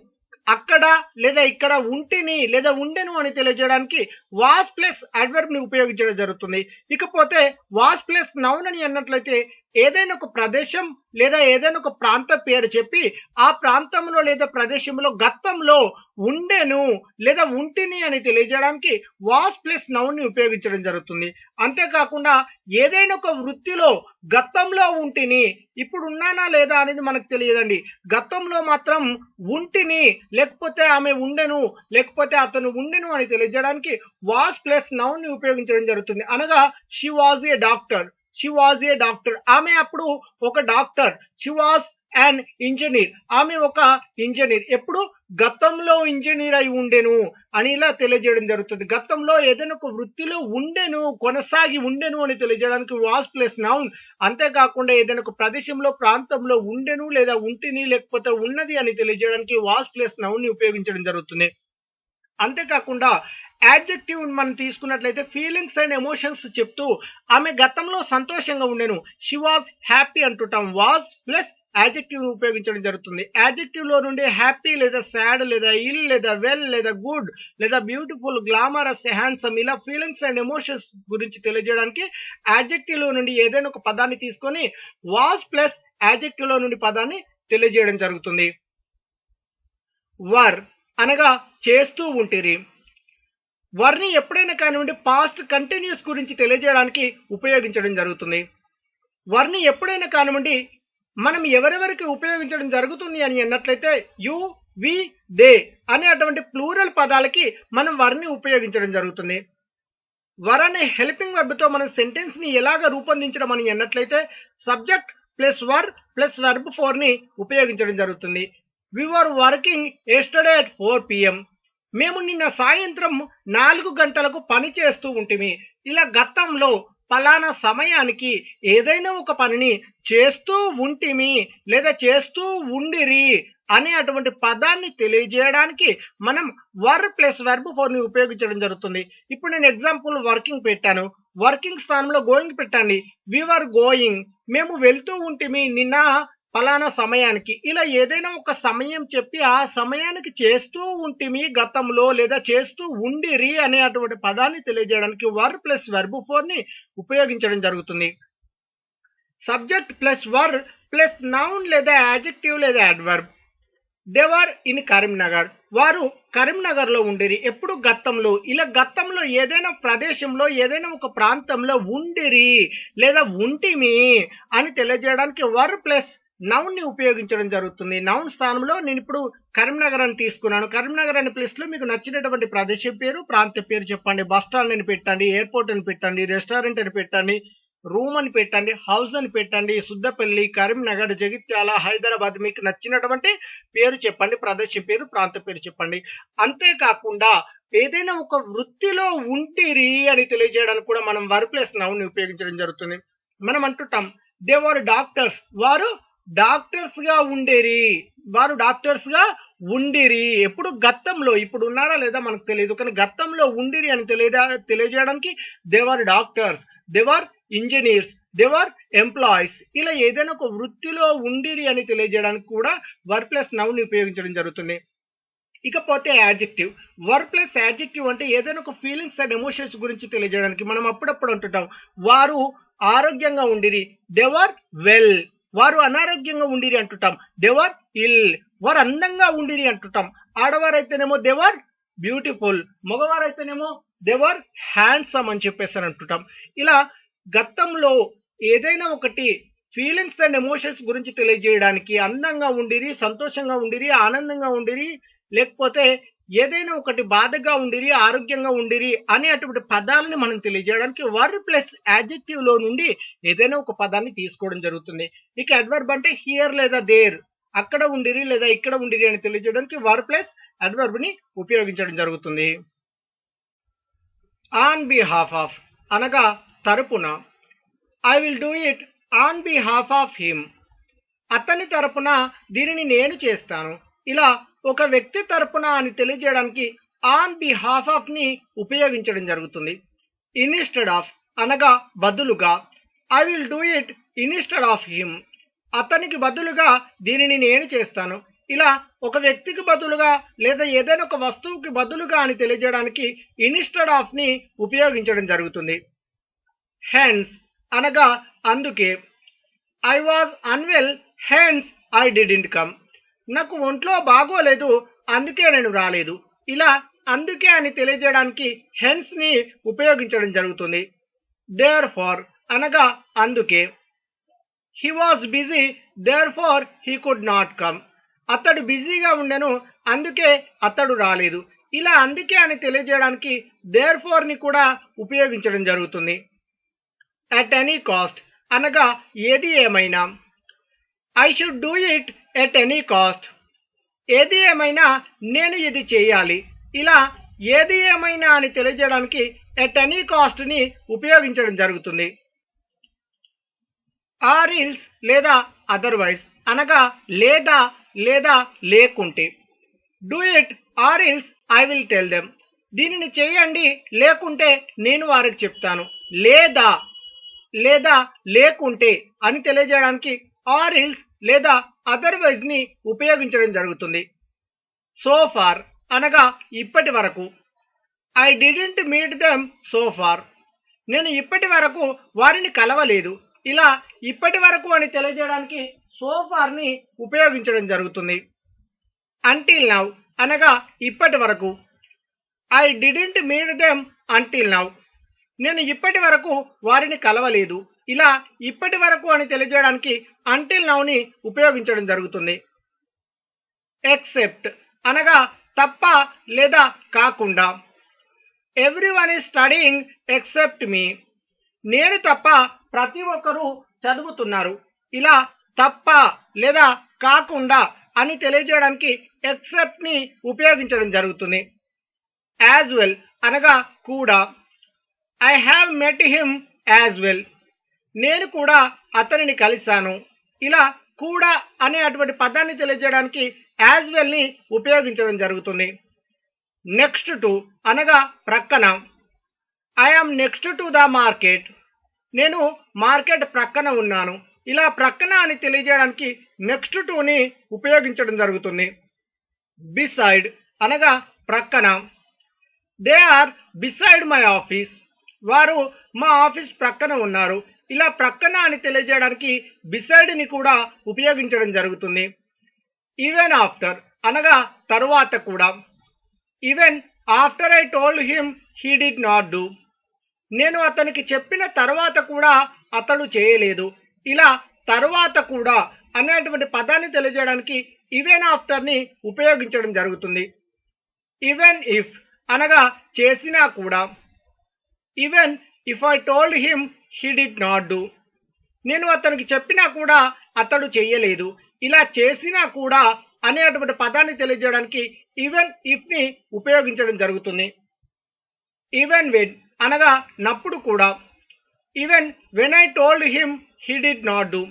అక్కడ లేదా ఇక్కడ ఉంటిని లేదా ఉండెను అని తెలియజేయడానికి వాజ్ ప్లస్ అడ్వర్బ్ ని ఉపయోగించడం జరుగుతుంది. ఇకపోతే వాజ్ ప్లస్ నౌన్ అని అన్నట్లయితే ఏదైనా ఒక ప్రదేశం లేదా ఏదైనా ఒక ప్రాంత పేరు చెప్పి ఆ ప్రాంతంలో లేదా ప్రదేశంలో గతంలో ఉండెను లేదా ఉంటిని అని తెలియజేయడానికి వాజ్ ప్లస్ నౌన్ ని ఉపయోగించడం జరుగుతుంది. అంతేకాకుండా ఏదైనా ఒక వృత్తిలో గతంలో ఉంటిని, ఇప్పుడు ఉన్నానా లేదా అనేది మనకు తెలియదండి. గతంలో మాత్రం ఉంటిని లేకపోతే ఆమె ఉండెను లేకపోతే అతను ఉండెను అని తెలియజేయడానికి వాజ్ ప్లస్ నౌన్ ని ఉపయోగించడం జరుగుతుంది. అనగా she was a doctor, she was a doctor, ఆమె అప్పుడు ఒక doctor. She was an engineer, ఆమె ఒక ఇంజనీర్. ఎప్పుడు గతంలో ఇంజనీర్ అయి ఉండెను అని ఇలా తెలియజేయడం జరుగుతుంది. గతంలో ఏదైనా ఒక వృత్తిలో ఉండెను, కొనసాగి ఉండెను అని తెలియజేయడానికి వాస్ ప్లస్ నౌన్. అంతేకాకుండా ఏదైనా ఒక ప్రదేశంలో ప్రాంతంలో ఉండెను లేదా ఉంటిని లేకపోతే ఉన్నది అని తెలియజేయడానికి వాస్ ప్లస్ నౌన్ ని ఉపయోగించడం జరుగుతుంది. అంతేకాకుండా యాడ్జెక్టివ్ మనం తీసుకున్నట్లయితే ఫీలింగ్స్ అండ్ ఎమోషన్స్ చెప్తూ ఆమె గతంలో సంతోషంగా ఉండెను, షీ వాజ్ హ్యాపీ అంటుంటాం. వాజ్ ప్లస్ యాడ్జెక్టివ్ ఉపయోగించడం జరుగుతుంది. యాడ్జెక్టివ్ లో నుండి హ్యాపీ లేదా సాడ్ లేదా ఇల్ లేదా వెల్ లేదా గుడ్ లేదా బ్యూటిఫుల్, గ్లామరస్, హ్యాండ్సమ్ ఇలా ఫీలింగ్స్ అండ్ ఎమోషన్స్ గురించి తెలియజేయడానికి యాడ్జెక్టివ్ లో నుండి ఏదైనా ఒక పదాన్ని తీసుకొని వాజ్ ప్లస్ యాడ్జెక్టివ్ లో నుండి పదాన్ని తెలియజేయడం జరుగుతుంది. వర్ అనగా చేస్తూ ఉంటిరి. వర్ని ఎప్పుడైనా కానివ్వండి పాస్ట్ కంటిన్యూస్ గురించి తెలియజేయడానికి ఉపయోగించడం జరుగుతుంది. వర్ని ఎప్పుడైనా కానివ్వండి మనం ఎవరెవరికి ఉపయోగించడం జరుగుతుంది అని అన్నట్లయితే యు, వి, దే అనే అటువంటి ప్లూరల్ పదాలకి మనం వర్ని ఉపయోగించడం జరుగుతుంది. వర్ అనే హెల్పింగ్ వర్బ్ తో మనం సెంటెన్స్ ని ఎలాగ రూపొందించడం అని అన్నట్లయితే subject plus verb plus verb 4 ని ఉపయోగించడం జరుగుతుంది. We were working yesterday at 4 PM. మేము నిన్న సాయంత్రం 4 గంటలకు పని చేస్తూ ఉంటిమి. ఇలా గతంలో పలానా సమయానికి ఏదైనా ఒక పనిని చేస్తూ ఉంటిమి లేదా చేస్తూ ఉండిరి అనే అటువంటి పదాన్ని తెలియజేయడానికి మనం వర్ ప్లస్ వర్బ్ 4 ని ఉపయోగించడం జరుగుతుంది. ఇప్పుడు నేను ఎగ్జాంపుల్ వర్కింగ్ పెట్టాను, వర్కింగ్ స్థానంలో గోయింగ్ పెట్టండి. వి వర్ గోయింగ్, మేము వెళ్తూ ఉంటిమి నిన్న పలానా సమయానికి. ఇలా ఏదైనా ఒక సమయం చెప్పి ఆ సమయానికి చేస్తూ ఉంటిమి గతంలో లేదా చేస్తూ ఉండిరి అనే అటువంటి పదాన్ని తెలియజేయడానికి వర్ ప్లస్ వర్బ్ 4 ని ఉపయోగించడం జరుగుతుంది. Subject plus verb plus noun లేదా యాడ్జెక్టివ్ లేదా adverb. They were in Karimnagar, వారు కరీంనగర్ లో ఉండిరి. ఎప్పుడు గతంలో. ఇలా గతంలో ఏదైనా ప్రదేశంలో ఏదైనా ఒక ప్రాంతంలో ఉండిరి లేదా ఉంటిమి అని తెలియజేయడానికి వర్ ప్లస్ నౌన్ ని ఉపయోగించడం జరుగుతుంది. నౌన్ స్థానంలో నేను ఇప్పుడు కరీంనగర్ అని తీసుకున్నాను. కరీంనగర్ అనే ప్లేస్ లో మీకు నచ్చినటువంటి ప్రదేశం పేరు, ప్రాంత పేరు చెప్పండి. బస్ స్టాండ్ అని పెట్టండి, ఎయిర్పోర్ట్ అని పెట్టండి, రెస్టారెంట్ అని పెట్టండి, రూమ్ అని పెట్టండి, హౌస్ అని పెట్టండి, సుద్దపల్లి, కరీంనగర్, జగిత్యాల, హైదరాబాద్ మీకు నచ్చినటువంటి పేరు చెప్పండి, ప్రదేశం పేరు, ప్రాంత పేరు చెప్పండి. అంతేకాకుండా ఏదైనా ఒక వృత్తిలో ఉంటిరి అని తెలియజేయడానికి కూడా మనం వర్ ప్లస్ నౌన్ ని ఉపయోగించడం జరుగుతుంది. మనం అంటుంటాం దే వర్ డాక్టర్స్, వారు డాక్టర్స్ గా ఉండేరి, వారు డాక్టర్స్ గా ఉండిరి. ఎప్పుడు గతంలో, ఇప్పుడు ఉన్నారా లేదా మనకు తెలియదు కానీ గతంలో ఉండిరి అని తెలియజేయడానికి దేవర్ డాక్టర్స్, దేవర్ ఇంజనీర్స్, దేవర్ ఎంప్లాయీస్. ఇలా ఏదైనా ఒక వృత్తిలో ఉండిరి అని తెలియజేయడానికి కూడా వర్ ప్లస్ నౌన్ ని ఉపయోగించడం జరుగుతుంది. ఇకపోతే యాడ్జెక్టివ్. వర్ ప్లస్ యాడ్జెక్టివ్ అంటే ఏదైనా ఒక ఫీలింగ్స్ అండ్ ఎమోషన్స్ గురించి తెలియజేయడానికి మనం అప్పుడప్పుడు అంటుంటాం వారు ఆరోగ్యంగా ఉండిరి, దేవర్ వెల్. వారు అనారోగ్యంగా ఉండిరి అంటుంటాం, దేవర్ ఇల్. వారు అందంగా ఉండిరి అంటుంటాం. ఆడవారైతేనేమో దేవర్ బ్యూటిఫుల్, మగవారైతేనేమో దేవర్ హ్యాండ్సమ్ అని చెప్పేసి అంటుంటాం. ఇలా గతంలో ఏదైనా ఒకటి ఫీలింగ్స్ అండ్ ఎమోషన్స్ గురించి తెలియజేయడానికి అందంగా ఉండిరి, సంతోషంగా ఉండిరి, ఆనందంగా ఉండిరి, లేకపోతే ఏదైనా ఒకటి బాధగా ఉండిరి, ఆరోగ్యంగా ఉండిరి అనే అటువంటి పదాలని మనం తెలియజేయడానికి వర్ ప్లస్ యాడ్జెక్టివ్ లో నుండి ఏదైనా ఒక పదాన్ని తీసుకోవడం జరుగుతుంది. ఇక అడ్వర్బ్ అంటే హియర్ లేదా దేర్, అక్కడ ఉండిరి లేదా ఇక్కడ ఉండిరి అని తెలియజేయడానికి వర్ ప్లస్ అడ్వర్బ్ ని ఉపయోగించడం జరుగుతుంది. ఆన్ బిహాఫ్ ఆఫ్ అనగా తరపున. I will do it on behalf of him, అతని తరపున దీనిని నేను చేస్తాను. ఇలా ఒక వ్యక్తి తరపున అని తెలియజేయడానికి ఆన్ బిహాఫ్ ఆఫ్ ని ఉపయోగించడం జరుగుతుంది. ఇన్స్టెడ్ ఆఫ్ అనగా బదులుగా. I will do it instead of him, అతనికి బదులుగా దీనిని నేను చేస్తాను. ఇలా ఒక వ్యక్తికి బదులుగా లేదా ఏదైనా ఒక వస్తువుకి బదులుగా అని తెలియజేయడానికి ఇన్స్టెడ్ ఆఫ్ ని ఉపయోగించడం జరుగుతుంది. హెన్స్ అనగా అందుకే. I was unwell hence I didn't come, నాకు ఒంట్లో బాగోలేదు అందుకే నేను రాలేదు. ఇలా అందుకే అని తెలియజేయడానికి హెన్స్ ని ఉపయోగించడం జరుగుతుంది. దేర్ ఫార్ అనగా అందుకే. He was busy therefore he could not come, అతడు బిజీగా ఉండెను అందుకే అతడు రాలేదు. ఇలా అందుకే అని తెలియజేయడానికి దేర్ ఫార్ ని కూడా ఉపయోగించడం జరుగుతుంది. అట్ ఎనీ కాస్ట్ అనగా ఏది ఏమైనా. I should do it at any cost. ఏది ఏమైనా నేను ఇది చేయాలి. ఇలా ఏది ఏమైనా అని తెలియజేయడానికి ఎట్ ఎనీ కాస్ట్ ని ఉపయోగించడం జరుగుతుంది. ఆర్ ఇల్స్ లేదా అదర్వైజ్ అనగా లేదా లేదా లేకుంటే. Do it or ills I will tell them. దీనిని చేయండి లేకుంటే నేను వారికి చెప్తాను. లేదా లేదా లేకుంటే అని తెలియజేయడానికి ఆర్ ఇల్స్ లేదా అదర్వైజ్ ని ఉపయోగించడం జరుగుతుంది. సో ఫార్ అనగా ఇప్పటి వరకు. I didn't meet them so far. నేను ఇప్పటి వరకు వారిని కలవలేదు. ఇలా ఇప్పటి వరకు అని తెలియజేయడానికి సో ఫార్ ని ఉపయోగించడం జరుగుతుంది. అంటిల్ నౌ అనగా ఇప్పటి వరకు. I didn't meet them until now. నేను ఇప్పటి వరకు వారిని కలవలేదు. ఇలా ఇప్పటి వరకు అని తెలియజేయడానికి అంటిల్ నౌ ని ఉపయోగించడం జరుగుతుంది. ఎక్సెప్ట్ అనగా తప్ప లేదా కాకుండా. ఎవ్రీవన్ ఈజ్ స్టడీయింగ్ ఎక్సెప్ట్ మీ. నేను తప్ప ప్రతి ఒక్కరూ చదువుతున్నారు. ఇలా తప్ప లేదా కాకుండా అని తెలియజేయడానికి ఎక్సెప్ట్ ని ఉపయోగించడం జరుగుతుంది. యాజ్ వెల్ అనగా కూడా. I have met him as well. నేను కూడా అతనిని కలిశాను. ఇలా కూడా అనే అటువంటి పదాన్ని తెలియజేయడానికి యాజ్ వెల్ ని ఉపయోగించడం జరుగుతుంది. నెక్స్ట్ టు అనగా ప్రక్కన. I am next to the market. నేను మార్కెట్ ప్రక్కన ఉన్నాను. ఇలా ప్రక్కన అని తెలియజేయడానికి నెక్స్ట్ టు ని ఉపయోగించడం జరుగుతుంది. బిసైడ్ అనగా ప్రక్కన. They are beside my office. వారు మా ఆఫీస్ ప్రక్కన ఉన్నారు. ఇలా ప్రక్కన అని తెలియజేయడానికి బిసైడ్ ని కూడా ఉపయోగించడం జరుగుతుంది. ఈవెన్ ఆఫ్టర్ అనగా తరువాత కూడా. Even after I told him he did not do. నేను అతనికి చెప్పిన తర్వాత కూడా అతడు చేయలేదు. ఇలా తరువాత కూడా అనేటువంటి పదాన్ని తెలియజేయడానికి ఈవెన్ ఆఫ్టర్ ని ఉపయోగించడం జరుగుతుంది. ఈవెన్ ఇఫ్ అనగా చేసినా కూడా. Even if I told him he did not do. నేను అతనికి చెప్పినా కూడా అతడు చెయ్యలేదు. ఇలా చేసినా కూడా అనేటువంటి పదాన్ని తెలియజేయడానికి ఈవెన్ ఇఫ్ ని ఉపయోగించడం జరుగుతుంది. ఈవెన్ వెన్ అనగా నప్పుడు కూడా. Even when I told him he did not do.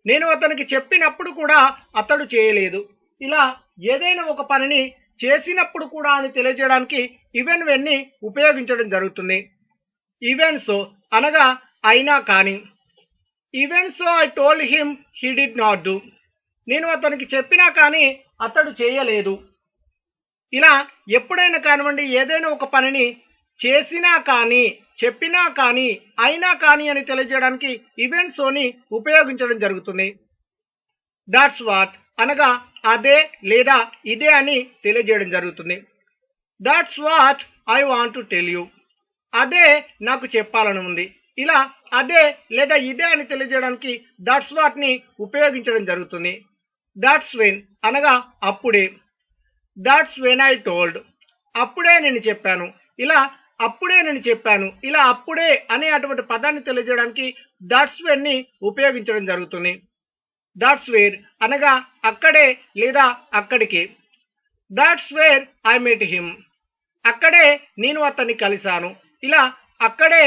నేను అతనికి చెప్పినప్పుడు కూడా అతడు చేయలేదు. ఇలా ఏదైనా ఒక పనిని చేసినప్పుడు కూడా అని తెలియజేయడానికి ఈవెన్ వెన్ ని ఉపయోగించడం జరుగుతుంది. ఈవెన్ సో అనగా అయినా కానీ. Even so I told him he did not do. నేను అతనికి చెప్పినా కానీ అతడు చేయలేదు. ఇలా ఎప్పుడైనా కానివ్వండి ఏదైనా ఒక పనిని చేసినా కానీ చెప్పినా కానీ అయినా కానీ అని తెలియజేయడానికి ఈవెన్ సోని ఉపయోగించడం జరుగుతుంది. దాట్స్ వాట్ అనగా అదే లేదా ఇదే అని తెలియజేయడం జరుగుతుంది. That's what I want to tell you. అదే నాకు చెప్పాలని ఉంది. ఇలా అదే లేదా ఇదే అని తెలియజేయడానికి దట్స్ వాట్ ని ఉపయోగించడం జరుగుతుంది. దట్స్ వెన్ అనగా అప్పుడే. That's when I told. అప్పుడే నేను చెప్పాను. ఇలా అప్పుడే నేను చెప్పాను. ఇలా అప్పుడే అనే అటువంటి పదాన్ని తెలియజేయడానికి దట్స్ వెన్ ని ఉపయోగించడం జరుగుతుంది. దట్స్ వేర్ అనగా అక్కడే లేదా అక్కడికి. That's where I met him. అక్కడే నేను అతన్ని కలిశాను. ఇలా అక్కడే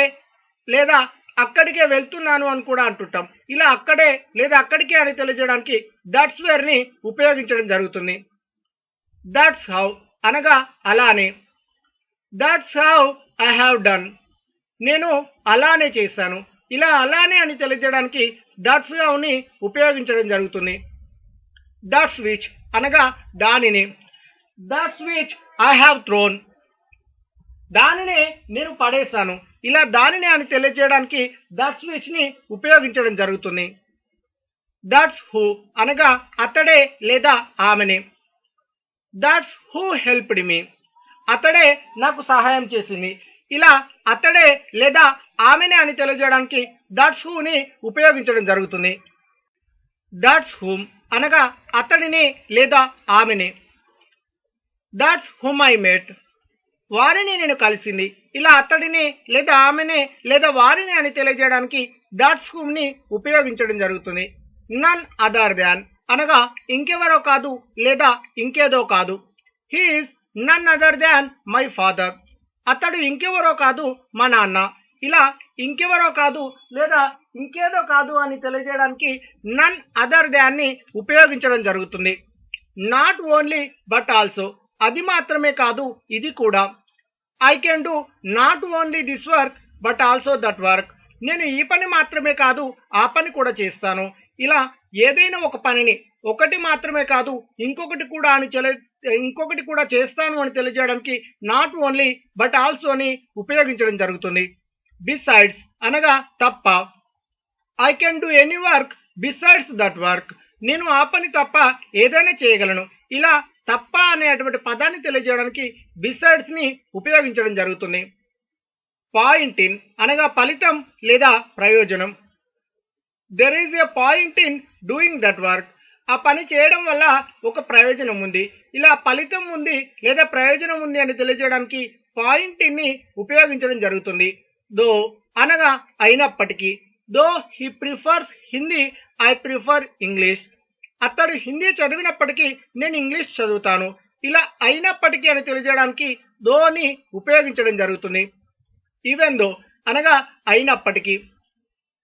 లేదా అక్కడికే వెళ్తున్నాను అని కూడా అంటుంటాం. ఇలా అక్కడే లేదా అక్కడికే అని తెలియజేయడానికి దట్స్ వేర్ ని ఉపయోగించడం జరుగుతుంది. దట్స్ హౌ అనగా అలానే. That's how I have done. నేను అలానే చేశాను. ఇలా అలానే అని తెలియజేయడానికి దట్స్ హౌ ని ఉపయోగించడం జరుగుతుంది. దట్స్ విచ్ అనగా దానిని. That's which I have throne. దానినే నేను పడేశాను. ఇలా దానిని అని తెలియజేయడానికి దట్స్ విచ్ ని ఉపయోగించడం జరుగుతుంది. దట్స్ హూ అనగా అతడే లేదా ఆమెనే. That's who helped me. అతడే నాకు సహాయం చేసింది. ఇలా అతడే లేదా ఆమెనే అని తెలియజేయడానికి దట్స్ హూ ని ఉపయోగించడం జరుగుతుంది. దట్స్ హూమ్ అనగా అతడిని లేదా ఆమెని. That's whom I met. వారిని నేను కలిసింది. ఇలా అతడిని లేదా ఆమెనే లేదా వారిని అని తెలియజేయడానికి దట్స్ హూమ్ ని ఉపయోగించడం జరుగుతుంది. నన్ అదర్ దాన్ అనగా ఇంకెవరో కాదు లేదా ఇంకేదో కాదు. He is none other than my father. అతడు ఇంకెవరో కాదు మా నాన్న. ఇలా ఇంకెవరో కాదు లేదా ఇంకేదో కాదు అని తెలియజేయడానికి నన్ అదర్ దాన్ ని ఉపయోగించడం జరుగుతుంది. నాట్ ఓన్లీ బట్ ఆల్సో, అది మాత్రమే కాదు ఇది కూడా. I can do not only this work but also that work. నేను ఈ పని మాత్రమే కాదు ఆ పని కూడా చేస్తాను. ఇలా ఏదైనా ఒక పనిని ఒకటి మాత్రమే కాదు ఇంకొకటి కూడా చేస్తాను అని తెలియజేయడానికి నాట్ ఓన్లీ బట్ ఆల్సోని ఉపయోగించడం జరుగుతుంది. బిసైడ్స్ అనగా తప్ప. I can do any work besides that work. నేను ఆ పని తప్ప ఏదైనా చేయగలను. ఇలా తప్ప అనేటువంటి పదాన్ని తెలియజేయడానికి బిసైడ్స్ ని ఉపయోగించడం జరుగుతుంది. పాయింట్ ఇన్ అనగా ఫలితం లేదా ప్రయోజనం. There is a point in doing that work. ఆ పని చేయడం వల్ల ఒక ప్రయోజనం ఉంది. ఇలా ఫలితం ఉంది లేదా ప్రయోజనం ఉంది అని తెలియజేయడానికి పాయింట్ ఇన్ ని ఉపయోగించడం జరుగుతుంది. దో అనగా అయినప్పటికీ. Though he prefers Hindi I prefer English. అతడు హిందీ చదివినప్పటికీ నేను ఇంగ్లీష్ చదువుతాను. ఇలా అయినప్పటికీ అని తెలియజేయడానికి దోని ఉపయోగించడం జరుగుతుంది. ఈవెన్ దో అనగా అయినప్పటికీ.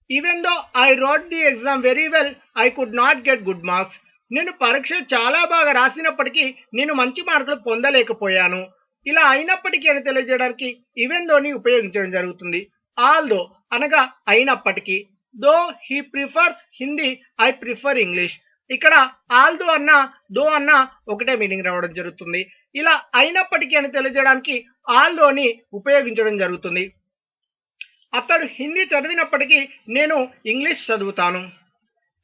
Even though I wrote the exam very well I could not get good marks. నేను పరీక్ష చాలా బాగా రాసినప్పటికీ నేను మంచి మార్కులు పొందలేకపోయాను. ఇలా అయినప్పటికీ అని తెలియజేయడానికి ఈవెన్ దోని ఉపయోగించడం జరుగుతుంది. ఆల్ దో అనగా అయినప్పటికీ. Though he prefers Hindi I prefer English. ఇక్కడ ఆల్ దో అన్నా దో అన్నా ఒకటే మీనింగ్ రావడం జరుగుతుంది. ఇలా అయినప్పటికీ అని తెలియజేయడానికి ఆల్ దోని ఉపయోగించడం జరుగుతుంది. అతడు హిందీ చదివినప్పటికీ నేను ఇంగ్లీష్ చదువుతాను.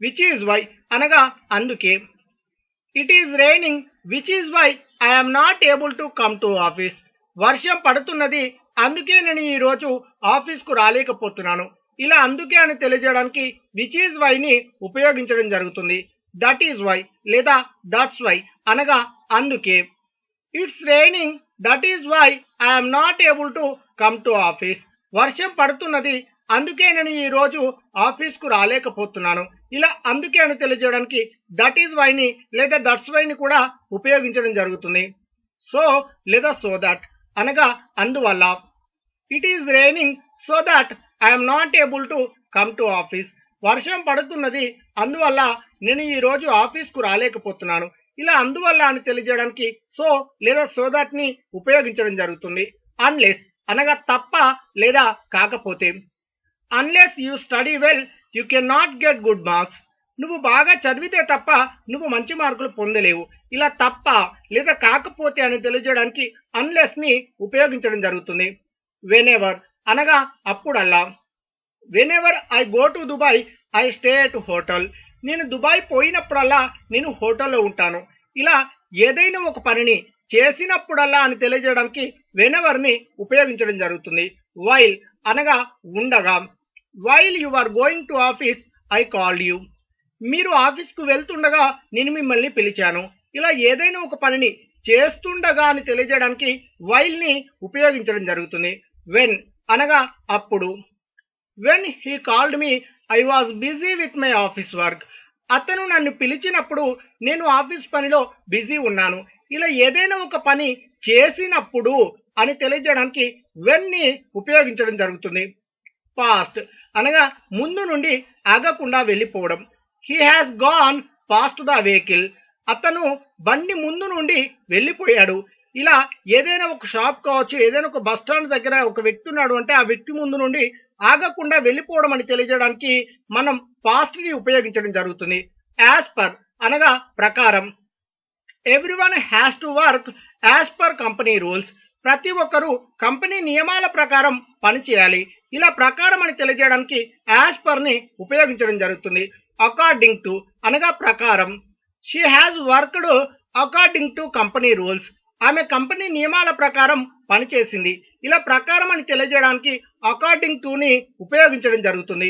విచ్ ఈజ్ వై అనగా అందుకే. It is raining which is why I am not able to come to office. వర్షం పడుతున్నది అందుకే నేను ఈ రోజు ఆఫీస్కు రాలేకపోతున్నాను. ఇలా అందుకే అని తెలియజేయడానికి విచ్ ఈజ్ వై ని ఉపయోగించడం జరుగుతుంది. దట్ ఈజ్ వై లేదా దట్స్ వై అనగా అందుకే. It's raining that is why I am not able to come to office. వర్షం పడుతున్నది అందుకే నేను ఈ రోజు ఆఫీస్కు రాలేకపోతున్నాను. ఇలా అందుకే అని తెలియజేయడానికి దట్ ఈజ్ వై ని లేదా దట్స్ వై ని కూడా ఉపయోగించడం జరుగుతుంది. సో లేదా సో దట్ అనగా అందువల్ల. It is raining so that I'm not able to come to office. వర్షం పడుతున్నది అందువల్ల నేను ఈ రోజు ఆఫీస్కు రాలేకపోతున్నాను. ఇలా అందువల్ల అని తెలియజేయడానికి సో లేదా సో దట్ ని ఉపయోగించడం జరుగుతుంది. అన్లెస్ అనగా తప్ప లేదా కాకపోతే. Unless you study well you can not get good marks. నువ్వు బాగా చదివితే తప్ప నువ్వు మంచి మార్కులు పొందలేవు. ఇలా తప్ప లేదా కాకపోతే అని తెలియజేయడానికి అన్లెస్ ని ఉపయోగించడం జరుగుతుంది. వెనెవర్ అనగా అప్పుడల్లా. Whenever I go to Dubai I stay at hotel. నేను దుబాయ్ పోయినప్పుడల్లా నేను హోటల్లో ఉంటాను. ఇలా ఏదైనా ఒక పనిని చేసినప్పుడల్లా అని తెలియజేయడానికి వెనెవర్ ని ఉపయోగించడం జరుగుతుంది. వైల్ అనగా ఉండగా. While you are going to office I called you. మీరు ఆఫీస్కు వెళ్తుండగా నేను మిమ్మల్ని పిలిచాను. ఇలా ఏదైనా ఒక పనిని చేస్తుండగా అని తెలియజేయడానికి వైల్ ని ఉపయోగించడం జరుగుతుంది. వెన్ అనగా అప్పుడు. When he called me I was busy with my office work. అతను నన్ను పిలిచినప్పుడు నేను ఆఫీస్ పనిలో బిజీ ఉన్నాను. ఇలా ఏదైనా ఒక పని చేసినప్పుడు అని తెలియజేయడానికి వెన్ ని ఉపయోగించడం జరుగుతుంది. పాస్ట్ అనగా ముందు నుండి ఆగకుండా వెళ్ళిపోవడం. He has gone past the vehicle. అతను బండి ముందు నుండి వెళ్ళిపోయాడు. ఇలా ఏదైనా ఒక షాప్ కావచ్చు, ఏదైనా ఒక బస్ స్టాండ్ దగ్గర ఒక వ్యక్తి ఉన్నాడు అంటే ఆ వ్యక్తి ముందు నుండి ఆగకుండా వెళ్ళిపోవడం అని తెలియజేయడానికి మనం పాస్ట్ ని ఉపయోగించడం జరుగుతుంది. యాజ్ పర్ అనగా ప్రకారం. Everyone has to work as per company rules. ప్రతి ఒక్కరూ కంపెనీ నియమాల ప్రకారం పనిచేయాలి. ఇలా ప్రకారం అని తెలియజేయడానికి యాజ్ పర్ ని ఉపయోగించడం జరుగుతుంది. అకార్డింగ్ టు అనగా ప్రకారం. She has worked according to company rules. ఆమె కంపెనీ నియమాల ప్రకారం పనిచేసింది. ఇలా ప్రకారం అని తెలియజేయడానికి అకార్డింగ్ టు ని ఉపయోగించడం జరుగుతుంది.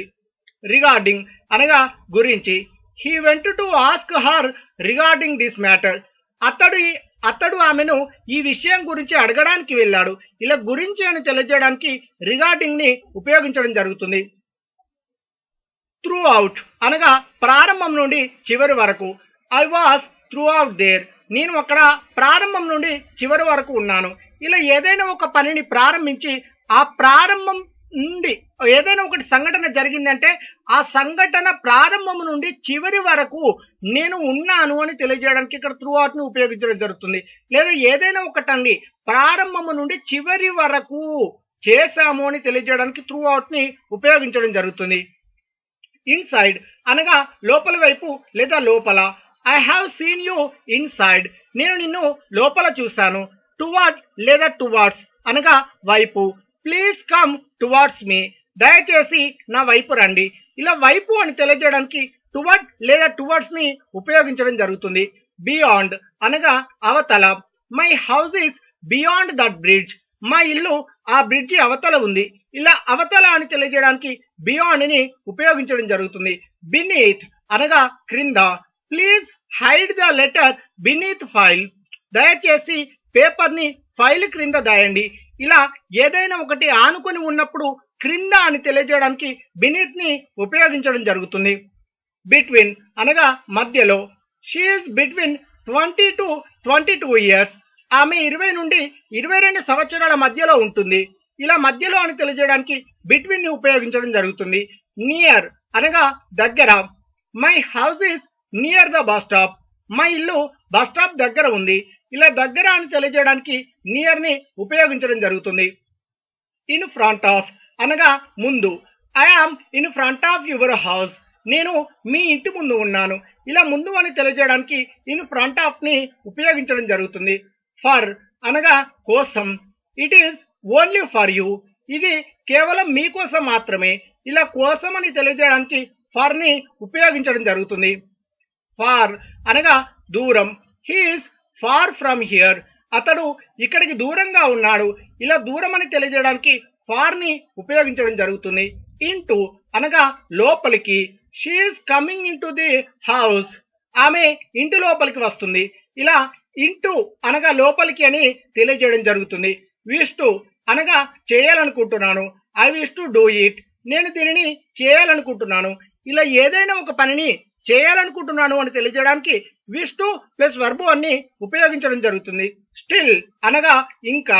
రిగార్డింగ్ అనగా గురించి. He went to ask her regarding this matter. అతడు ఆమెను ఈ విషయం గురించి అడగడానికి వెళ్ళాడు. ఇలా గురించి అని తెలియజేయడానికి రిగార్డింగ్ ని ఉపయోగించడం జరుగుతుంది. త్రూ అవుట్ అనగా ప్రారంభం నుండి చివరి వరకు. I was throughout there, నేను అక్కడ ప్రారంభం నుండి చివరి వరకు ఉన్నాను. ఇలా ఏదైనా ఒక పనిని ప్రారంభించి ఆ ప్రారంభం నుండి ఏదైనా ఒకటి సంఘటన జరిగిందంటే ఆ సంఘటన ప్రారంభం నుండి చివరి వరకు నేను ఉన్నాను అని తెలియజేయడానికి ఇక్కడ త్రూ అవుట్ ని ఉపయోగించడం జరుగుతుంది. లేదా ఏదైనా ఒకటండి ప్రారంభము నుండి చివరి వరకు చేశాము అని తెలియజేయడానికి త్రూ అవుట్ ని ఉపయోగించడం జరుగుతుంది. ఇన్సైడ్ అనగా లోపల వైపు లేదా లోపల. I have seen you inside, నేను నిన్ను లోపల చూశాను. టువర్డ్ లేదా టువర్డ్స్ అనగా వైపు. ప్లీజ్ కమ్ టువర్డ్స్ మీ, దయచేసి నా వైపు రండి. ఇలా వైపు అని తెలియజేయడానికి టువర్డ్ లేదా టువర్డ్స్ ని ఉపయోగించడం జరుగుతుంది. బియాండ్ అనగా అవతల. My house is beyond that bridge, మా ఇల్లు ఆ బ్రిడ్జి అవతల ఉంది. ఇలా అవతల అని తెలియజేయడానికి బియాండ్ ని ఉపయోగించడం జరుగుతుంది. బినీత్ అనగా క్రింద. Please hide the letter beneath file, దయచేసి పేపర్ ని ఫైల్ క్రింద దాయండి. ఇలా ఏదైనా ఒకటి ఆనుకొని ఉన్నప్పుడు క్రింద అని తెలియజేయడానికి బినీత్ ని ఉపయోగించడం జరుగుతుంది. బిట్వీన్ అనగా మధ్యలో. She is between 20 to 22 years, ఆమె 20 నుండి 22 సంవత్సరాల మధ్యలో ఉంటుంది. ఇలా మధ్యలో అని తెలియజేయడానికి బిట్వీన్ ని ఉపయోగించడం జరుగుతుంది. నియర్ అనగా దగ్గర. My house is near the bus stop, మా ఇల్లు బస్ స్టాప్ దగ్గర ఉంది. ఇలా దగ్గర అని తెలియజేయడానికి నియర్ ని ఉపయోగించడం జరుగుతుంది. ఇన్ ఫ్రంట్ ఆఫ్ అనగా ముందు. I am in front of your house, నేను మీ ఇంటి ముందు ఉన్నాను. ఇలా ముందు అని తెలియజేయడానికి ఇన్ ఫ్రంట్ ఆఫ్ ని ఉపయోగించడం జరుగుతుంది. ఫర్ అనగా కోసం. It is only for you, ఇది కేవలం మీకోసం మాత్రమే. ఇలా కోసం అని తెలియజేయడానికి ఫర్ ని ఉపయోగించడం జరుగుతుంది. ఫార్ అనగా దూరం. He is far from here, అతడు ఇక్కడికి దూరంగా ఉన్నాడు. ఇలా దూరం అని తెలియజేయడానికి ఫార్ ని ఉపయోగించడం జరుగుతుంది. ఇంటూ అనగా లోపలికి. She is coming in to the house, ఆమె ఇంటి లోపలికి వస్తుంది. ఇలా ఇంటూ అనగా లోపలికి అని తెలియజేయడం జరుగుతుంది. విష్ టు అనగా చేయాలనుకుంటున్నాను. I wish to do it, నేను దీనిని చేయాలనుకుంటున్నాను. ఇలా ఏదైనా ఒక పనిని చేయాలనుకుంటున్నాను అని తెలియజేయడానికి విష్ టు ప్లస్ వర్బ్ అని ఉపయోగించడం జరుగుతుంది. స్టిల్ అనగా ఇంకా.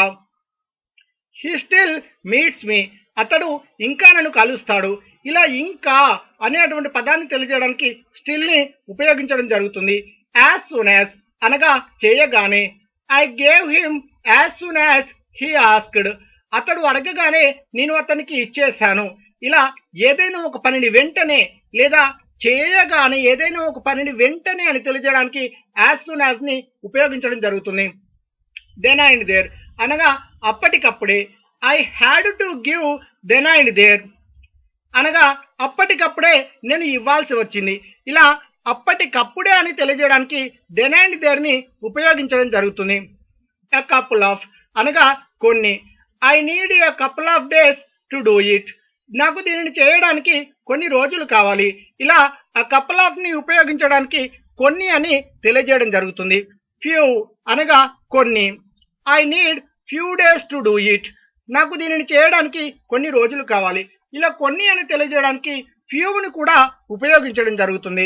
హీ స్టిల్ మీట్స్ మీ, అతడు ఇంకా నన్ను కలుస్తాడు. ఇలా ఇంకా అనేటువంటి పదాన్ని తెలియజేయడానికి స్టిల్ ని ఉపయోగించడం జరుగుతుంది. యాజ్ సూన్ యాజ్ అనగా చేయగానే. I gave him as soon as he asked, అతడు అడగగానే నేను అతనికి ఇచ్చేశాను. ఇలా ఏదైనా ఒక పనిని వెంటనే లేదా చేయగానే ఏదైనా ఒక పనిని వెంటనే అని తెలియజేయడానికి యాజ్ సూన్ యాజ్ ని ఉపయోగించడం జరుగుతుంది. దెన్ అండ్ దేర్ అనగా అప్పటికప్పుడే. I had to give then and there అనగా అప్పటికప్పుడే నేను ఇవ్వాల్సి వచ్చింది. ఇలా అప్పటికప్పుడే అని తెలియజేయడానికి దెన్ అండ్ దేర్ ని ఉపయోగించడం జరుగుతుంది. ఎ కపుల్ ఆఫ్ అనగా కొన్ని. I need a couple of days to do it, నాకు దీనిని చేయడానికి కొన్ని రోజులు కావాలి. ఇలా ఆ కపుల్ ఆఫ్ ని ఉపయోగించడానికి కొన్ని అని తెలియజేయడం జరుగుతుంది. ఫ్యూ అనగా కొన్ని. I need few days to do it, నాకు దీనిని చేయడానికి కొన్ని రోజులు కావాలి. ఇలా కొన్ని అని తెలియజేయడానికి ఫ్యూని కూడా ఉపయోగించడం జరుగుతుంది.